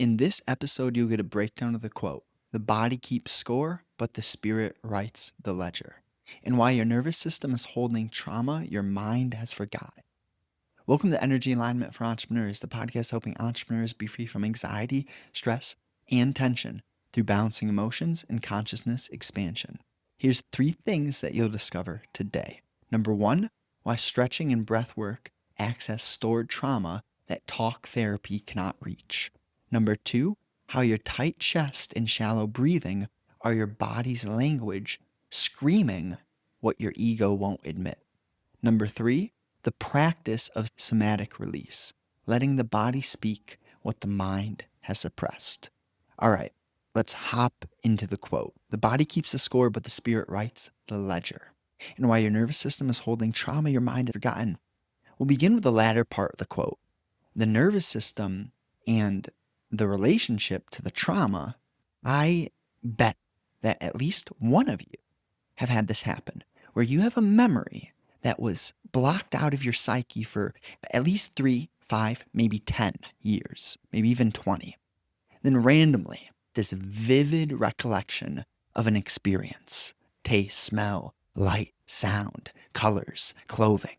In this episode, you'll get a breakdown of the quote: "The body keeps score, but the spirit writes the ledger," and why your nervous system is holding trauma your mind has forgotten. Welcome to Energy Alignment for Entrepreneurs, the podcast helping entrepreneurs be free from anxiety, stress, and tension through balancing emotions and consciousness expansion. Here's 3 things that you'll discover today. Number 1, why stretching and breath work access stored trauma that talk therapy cannot reach. Number 2, how your tight chest and shallow breathing are your body's language screaming what your ego won't admit. Number 3, the practice of somatic release, letting the body speak what the mind has suppressed. All right, let's hop into the quote. "The body keeps the score, but the spirit writes the ledger." And why your nervous system is holding trauma your mind has forgotten. We'll begin with the latter part of the quote. The nervous system and the relationship to the trauma, I bet that at least one of you have had this happen, where you have a memory that was blocked out of your psyche for at least 3, 5, maybe 10 years, maybe even 20. Then randomly, this vivid recollection of an experience, taste, smell, light, sound, colors, clothing,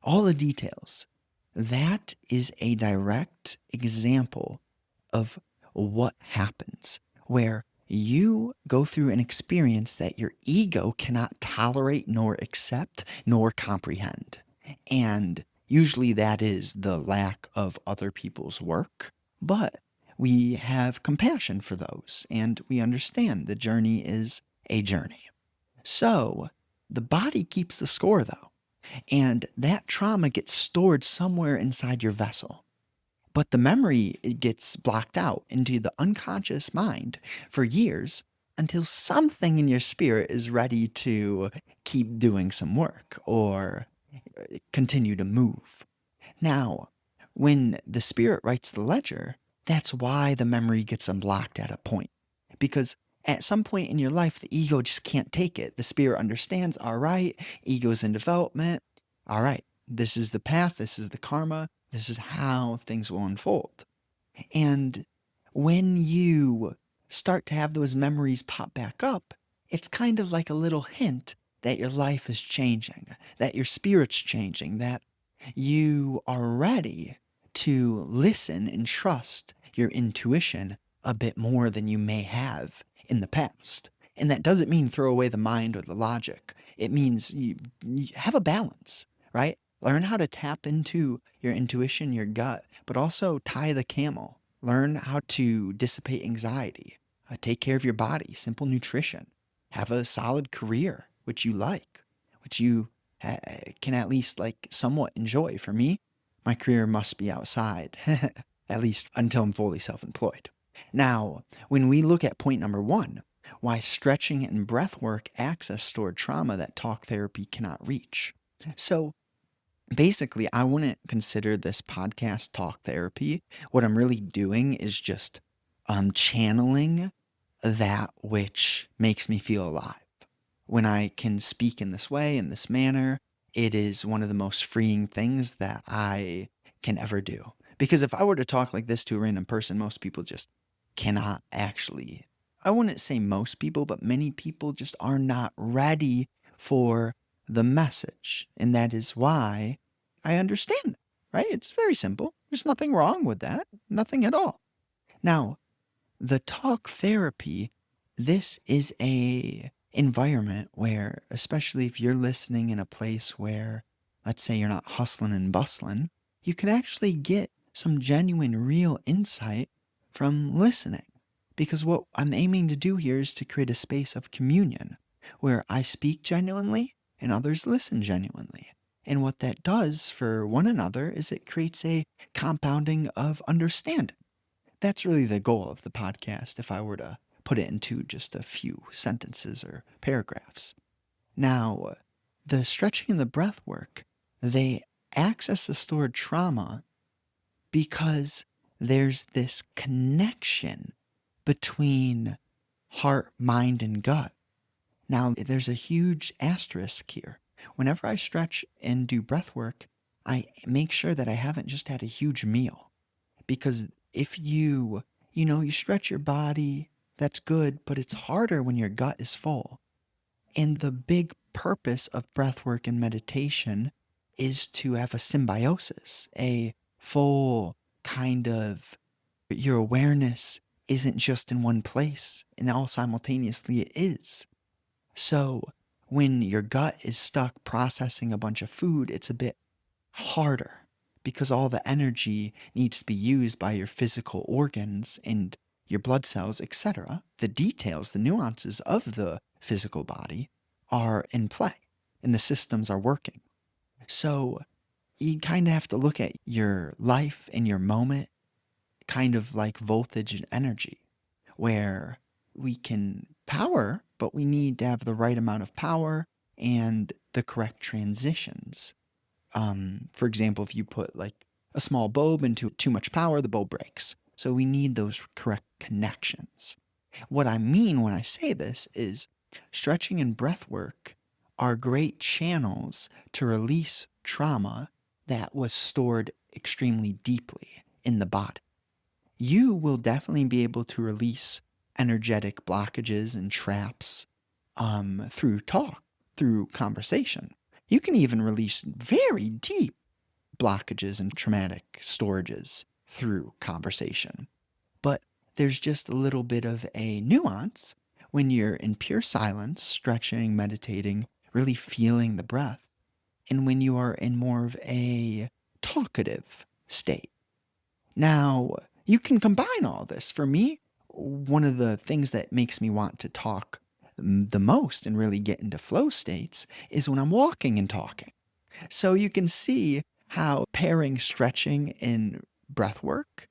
all the details, that is a direct example of what happens where you go through an experience that your ego cannot tolerate nor accept nor comprehend. And usually that is the lack of other people's work, but we have compassion for those and we understand the journey is a journey. So the body keeps the score though, and that trauma gets stored somewhere inside your vessel. But the memory, it gets blocked out into the unconscious mind for years until something in your spirit is ready to keep doing some work or continue to move. Now, when the spirit writes the ledger, that's why the memory gets unblocked at a point. Because at some point in your life, the ego just can't take it. The spirit understands, all right, ego's in development. All right, this is the path, this is the karma, this is how things will unfold. And when you start to have those memories pop back up, it's kind of like a little hint that your life is changing, that your spirit's changing, that you are ready to listen and trust your intuition a bit more than you may have in the past. And that doesn't mean throw away the mind or the logic. It means you have a balance, right? Learn how to tap into your intuition, your gut, but also tie the camel. Learn how to dissipate anxiety. Take care of your body, simple nutrition. Have a solid career, which you like, which you can at least like somewhat enjoy. For me, my career must be outside, at least until I'm fully self-employed. Now, when we look at point number 1, why stretching and breath work access stored trauma that talk therapy cannot reach. So basically, I wouldn't consider this podcast talk therapy. What I'm really doing is just channeling that which makes me feel alive. When I can speak in this way, in this manner, it is one of the most freeing things that I can ever do. Because if I were to talk like this to a random person, most people just cannot actually. I wouldn't say most people, but many people just are not ready for the message. And that is why I understand that, right? It's very simple. There's nothing wrong with that. Nothing at all. Now, the talk therapy, this is a environment where, especially if you're listening in a place where, let's say you're not hustling and bustling, you can actually get some genuine, real insight from listening. Because what I'm aiming to do here is to create a space of communion where I speak genuinely and others listen genuinely. And what that does for one another is it creates a compounding of understanding. That's really the goal of the podcast, if I were to put it into just a few sentences or paragraphs. Now, the stretching and the breath work, they access the stored trauma because there's this connection between heart, mind, and gut. Now, there's a huge asterisk here. Whenever I stretch and do breath work, I make sure that I haven't just had a huge meal. Because if you You stretch your body, that's good, but it's harder when your gut is full. And the big purpose of breathwork and meditation is to have a symbiosis, a full kind of your awareness isn't just in one place, and all simultaneously it is. So when your gut is stuck processing a bunch of food, it's a bit harder because all the energy needs to be used by your physical organs and your blood cells, etc. The details, the nuances of the physical body are in play and the systems are working. So you kind of have to look at your life and your moment kind of like voltage and energy, where we can power, but we need to have the right amount of power and the correct transitions. For example, if you put like a small bulb into too much power, the bulb breaks. So we need those correct connections. What I mean when I say this is stretching and breath work are great channels to release trauma that was stored extremely deeply in the body. You will definitely be able to release energetic blockages and traps through talk, through conversation. You can even release very deep blockages and traumatic storages through conversation. But there's just a little bit of a nuance when you're in pure silence, stretching, meditating, really feeling the breath, and when you are in more of a talkative state. Now, you can combine all this. For me, one of the things that makes me want to talk the most and really get into flow states is when I'm walking and talking. So you can see how pairing stretching and breath work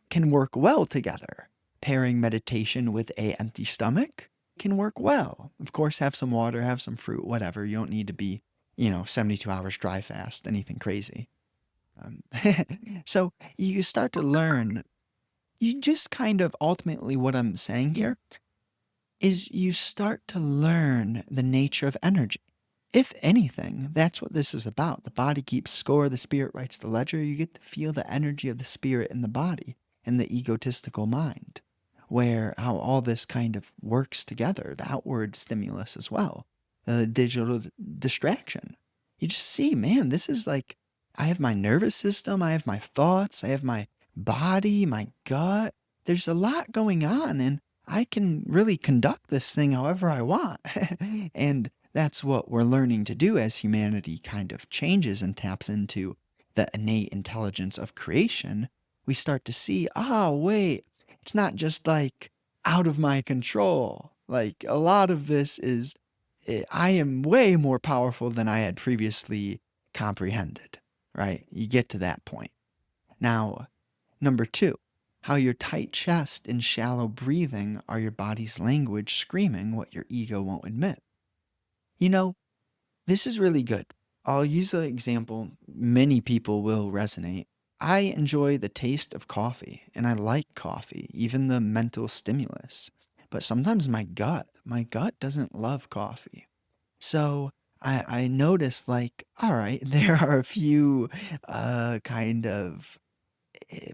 can work well together. Pairing meditation with a empty stomach can work well. Of course, have some water, have some fruit, whatever. You don't need to be, 72 hours dry fast, anything crazy. Um, so you start to learn, you just kind of ultimately what I'm saying here is you start to learn the nature of energy. If anything, that's what this is about. The body keeps score, the spirit writes the ledger. You get to feel the energy of the spirit in the body and the egotistical mind, where how all this kind of works together, the outward stimulus as well, the digital distraction. You just see, man, this is like, I have my nervous system, I have my thoughts, I have my body, my gut. There's a lot going on, and I can really conduct this thing however I want. And that's what we're learning to do as humanity kind of changes and taps into the innate intelligence of creation. We start to see, wait, it's not just like out of my control. Like a lot of this is, I am way more powerful than I had previously comprehended, right? You get to that point. Now, number two, how your tight chest and shallow breathing are your body's language screaming what your ego won't admit. You know, this is really good. I'll use an example many people will resonate. I enjoy the taste of coffee and I like coffee, even the mental stimulus. But sometimes my gut doesn't love coffee. So I noticed like, all right, there are a few kind of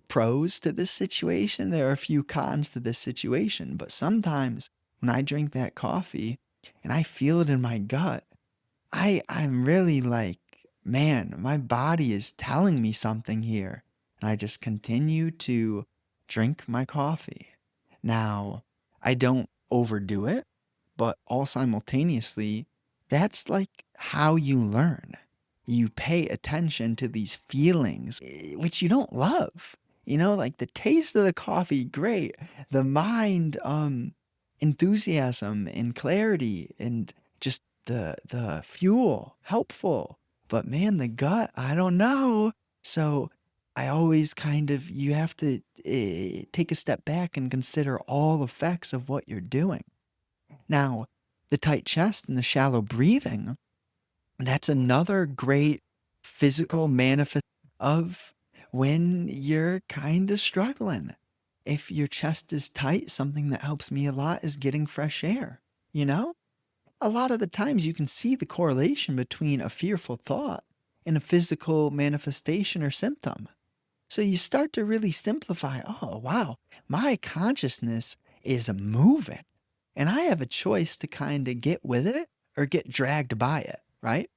pros to this situation. There are a few cons to this situation. But sometimes when I drink that coffee and I feel it in my gut, I'm really like, man, my body is telling me something here. And I just continue to drink my coffee. Now, I don't overdo it, but all simultaneously, that's like how you learn. You pay attention to these feelings, which you don't love. Like the taste of the coffee, great. The mind, enthusiasm and clarity and just the fuel, helpful. But man, the gut, I don't know. So I always kind of, you have to take a step back and consider all effects of what you're doing. Now, the tight chest and the shallow breathing, that's another great physical manifest of when you're kind of struggling. If your chest is tight, something that helps me a lot is getting fresh air, you know? A lot of the times you can see the correlation between a fearful thought and a physical manifestation or symptom. So you start to really simplify. Oh, wow, my consciousness is moving, and I have a choice to kind of get with it or get dragged by it, right?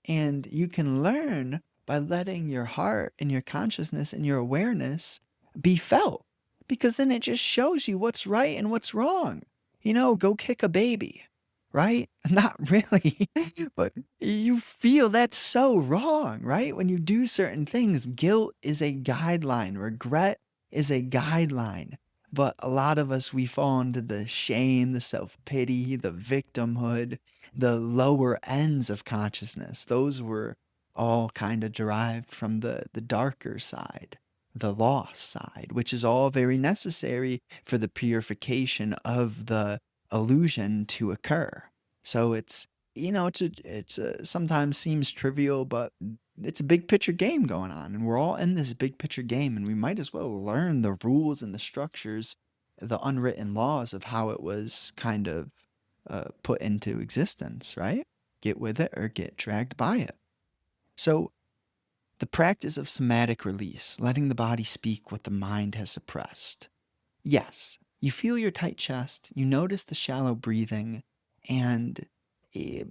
And you can learn by letting your heart and your consciousness and your awareness be felt, because then it just shows you what's right and what's wrong. Go kick a baby, right? Not really, but you feel that's so wrong, right? When you do certain things, guilt is a guideline, regret is a guideline. But a lot of us, we fall into the shame, the self pity, the victimhood, the lower ends of consciousness. Those were all kind of derived from the darker side, the lost side, which is all very necessary for the purification of the illusion to occur. So it's sometimes seems trivial, but it's a big picture game going on, and we're all in this big picture game, and we might as well learn the rules and the structures, the unwritten laws of how it was kind of put into existence, right? Get with it or get dragged by it. So, the practice of somatic release, letting the body speak what the mind has suppressed. Yes, you feel your tight chest, you notice the shallow breathing, and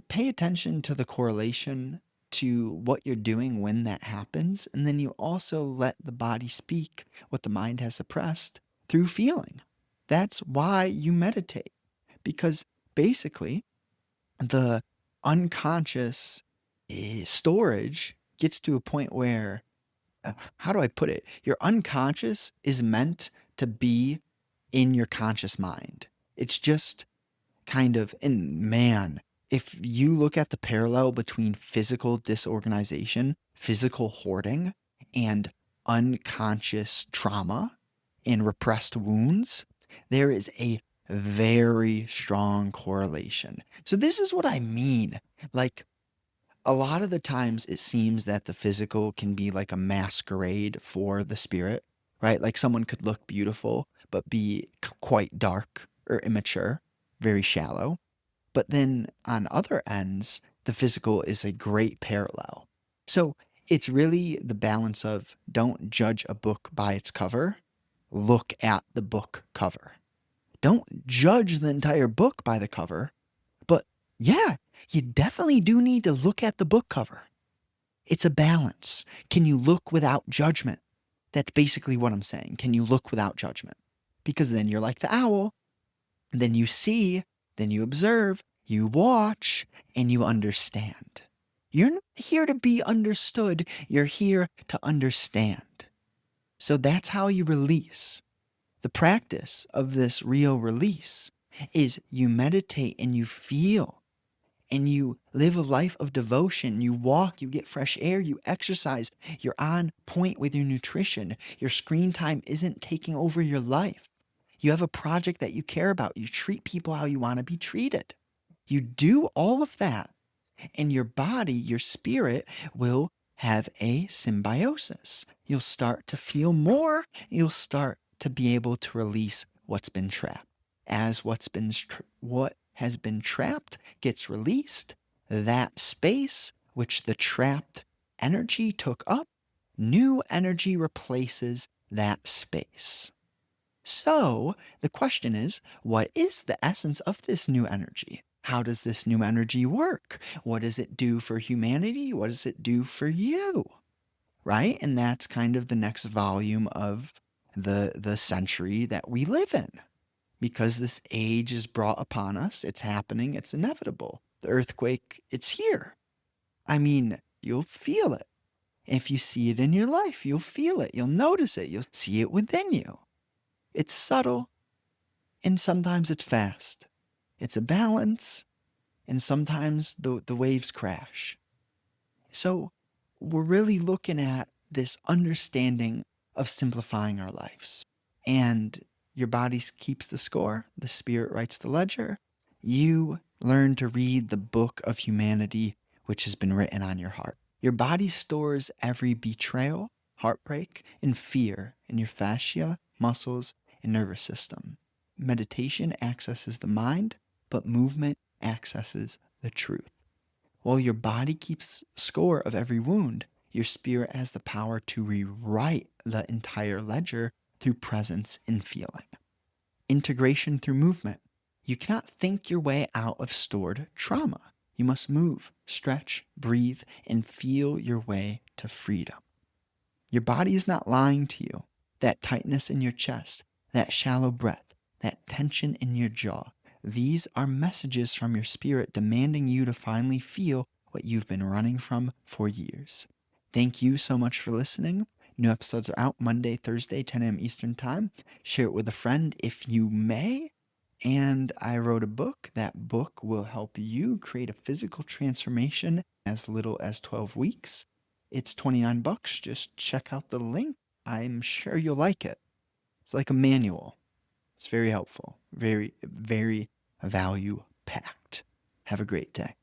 pay attention to the correlation to what you're doing when that happens. And then you also let the body speak what the mind has suppressed through feeling. That's why you meditate, because basically, the unconscious storage gets to a point where, how do I put it? Your unconscious is meant to be in your conscious mind. It's just kind of, and man, if you look at the parallel between physical disorganization, physical hoarding, and unconscious trauma and repressed wounds, there is a very strong correlation. So, this is what I mean. Like, a lot of the times it seems that the physical can be like a masquerade for the spirit, right? Like someone could look beautiful, but be quite dark or immature, very shallow. But then on other ends, the physical is a great parallel. So it's really the balance of don't judge a book by its cover, look at the book cover. Don't judge the entire book by the cover, but yeah, you definitely do need to look at the book cover. It's a balance. Can you look without judgment? That's basically what I'm saying. Can you look without judgment? Because then you're like the owl. Then you see, then you observe, you watch, and you understand. You're not here to be understood, you're here to understand. So that's how you release. The practice of this real release is you meditate and you feel and you live a life of devotion. You walk, you get fresh air, you exercise, you're on point with your nutrition. Your screen time isn't taking over your life. You have a project that you care about. You treat people how you want to be treated. You do all of that, and your body, your spirit will have a symbiosis. You'll start to feel more. You'll start to be able to release what's been trapped. As what has been trapped gets released, that space which the trapped energy took up, new energy replaces that space. So the question is, what is the essence of this new energy? How does this new energy work? What does it do for humanity? What does it do for you? Right? And that's kind of the next volume of the century that we live in. Because this age is brought upon us, it's happening, it's inevitable. The earthquake, it's here. I mean, you'll feel it. If you see it in your life, you'll feel it, you'll notice it, you'll see it within you. It's subtle, and sometimes it's fast. It's a balance, and sometimes the waves crash. So we're really looking at this understanding of simplifying our lives. And your body keeps the score, the spirit writes the ledger. You learn to read the book of humanity which has been written on your heart. Your body stores every betrayal, heartbreak, and fear in your fascia, muscles, and nervous system. Meditation accesses the mind, but movement accesses the truth. While your body keeps score of every wound, your spirit has the power to rewrite the entire ledger through presence and feeling. Integration through movement. You cannot think your way out of stored trauma. You must move, stretch, breathe, and feel your way to freedom. Your body is not lying to you. That tightness in your chest, that shallow breath, that tension in your jaw, these are messages from your spirit demanding you to finally feel what you've been running from for years. Thank you so much for listening. New episodes are out Monday, Thursday, 10 a.m. Eastern Time. Share it with a friend if you may. And I wrote a book. That book will help you create a physical transformation as little as 12 weeks. It's $29. Just check out the link. I'm sure you'll like it. It's like a manual. It's very helpful, very, very value packed. Have a great day.